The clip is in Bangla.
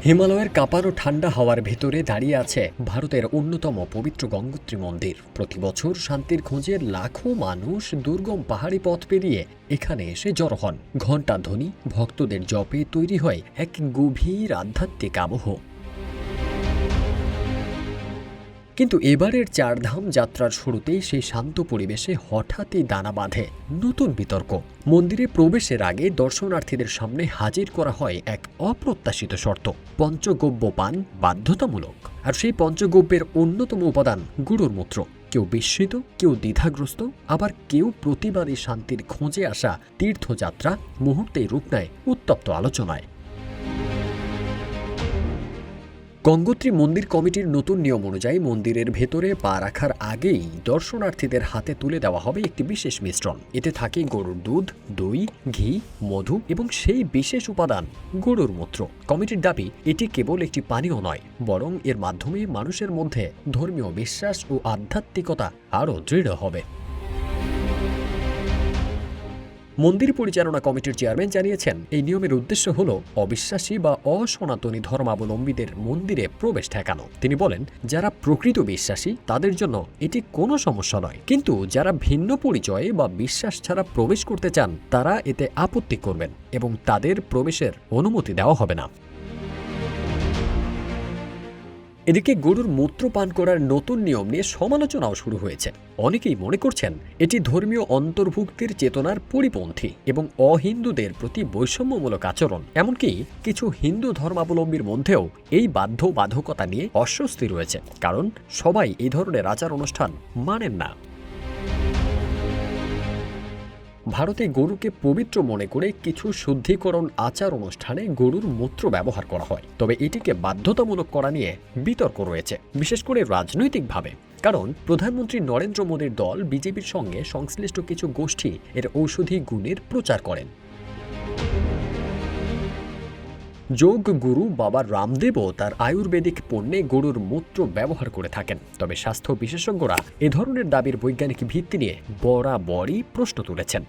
হিমালয়ের কাঁপানো ঠান্ডা হাওয়ার ভেতরে দাঁড়িয়ে আছে ভারতের অন্যতম পবিত্র গঙ্গোত্রী মন্দির। প্রতি বছর শান্তির খোঁজে লাখো মানুষ দুর্গম পাহাড়ি পথ পেরিয়ে এখানে এসে জড়ো হন। ঘণ্টাধ্বনি, ভক্তদের জপে তৈরি হয় এক গভীর আধ্যাত্মিক আবহ। কিন্তু এবারের চারধাম যাত্রার শুরুতেই সেই শান্ত পরিবেশে হঠাৎই দানা বাঁধে নতুন বিতর্ক। মন্দিরে প্রবেশের আগে দর্শনার্থীদের সামনে হাজির করা হয় এক অপ্রত্যাশিত শর্ত। পঞ্চগব্য পান বাধ্যতামূলক। আর সেই পঞ্চগব্যের অন্যতম উপাদান গরুর মূত্র। কেউ বিস্মিত, কেউ দ্বিধাগ্রস্ত, আবার কেউ প্রতিবাদী শান্তির খোঁজে আসা তীর্থযাত্রা মুহূর্তেই রূপ নেয় উত্তপ্ত আলোচনায়। গঙ্গোত্রী মন্দির কমিটির নতুন নিয়ম অনুযায়ী মন্দিরের ভেতরে পা রাখার আগেই দর্শনার্থীদের হাতে তুলে দেওয়া হবে একটি বিশেষ মিশ্রণ। এতে থাকে গরুর দুধ, দই, ঘি, মধু এবং সেই বিশেষ উপাদান গরুর মূত্র। কমিটির দাবি, এটি কেবল একটি পানীয় নয়, বরং এর মাধ্যমে মানুষের মধ্যে ধর্মীয় বিশ্বাস ও আধ্যাত্মিকতা আরও দৃঢ় হবে। মন্দির পরিচালনা কমিটির চেয়ারম্যান জানিয়েছেন, এই নিয়মের উদ্দেশ্য হল অবিশ্বাসী বা অসনাতনী ধর্মাবলম্বীদের মন্দিরে প্রবেশ ঠেকানো। তিনি বলেন, যারা প্রকৃত বিশ্বাসী তাদের জন্য এটি কোনো সমস্যা নয়, কিন্তু যারা ভিন্ন পরিচয়ে বা বিশ্বাস ছাড়া প্রবেশ করতে চান তারা এতে আপত্তি করবেন এবং তাদের প্রবেশের অনুমতি দেওয়া হবে না। এদিকে গরুর মূত্র পান করার নতুন নিয়ম নিয়ে সমালোচনাও শুরু হয়েছে। অনেকেই মনে করছেন এটি ধর্মীয় অন্তর্ভুক্তির চেতনার পরিপন্থী এবং অহিন্দুদের প্রতি বৈষম্যমূলক আচরণ। এমনকি কিছু হিন্দু ধর্মাবলম্বীর মধ্যেও এই বাধ্যবাধকতা নিয়ে অস্বস্তি রয়েছে, কারণ সবাই এই ধরনের আচার অনুষ্ঠান মানেন না। ভারতে গরুকে পবিত্র মনে করে কিছু শুদ্ধিকরণ আচার অনুষ্ঠানে গরুর মূত্র ব্যবহার করা হয়, তবে এটিকে বাধ্যতামূলক করা নিয়ে বিতর্ক রয়েছে, বিশেষ করে রাজনৈতিকভাবে। কারণ প্রধানমন্ত্রী নরেন্দ্র মোদীর দল বিজেপির সঙ্গে সংশ্লিষ্ট কিছু গোষ্ঠী এর ঔষধি গুণের প্রচার করেন। যোগ গুরু বাবা রামদেবও তার আয়ুর্বেদিক পণ্যে গরুর মূত্র ব্যবহার করে থাকেন। তবে স্বাস্থ্য বিশেষজ্ঞরা এ ধরনের দাবির বৈজ্ঞানিক ভিত্তি নিয়ে বরাবরই প্রশ্ন তুলেছেন।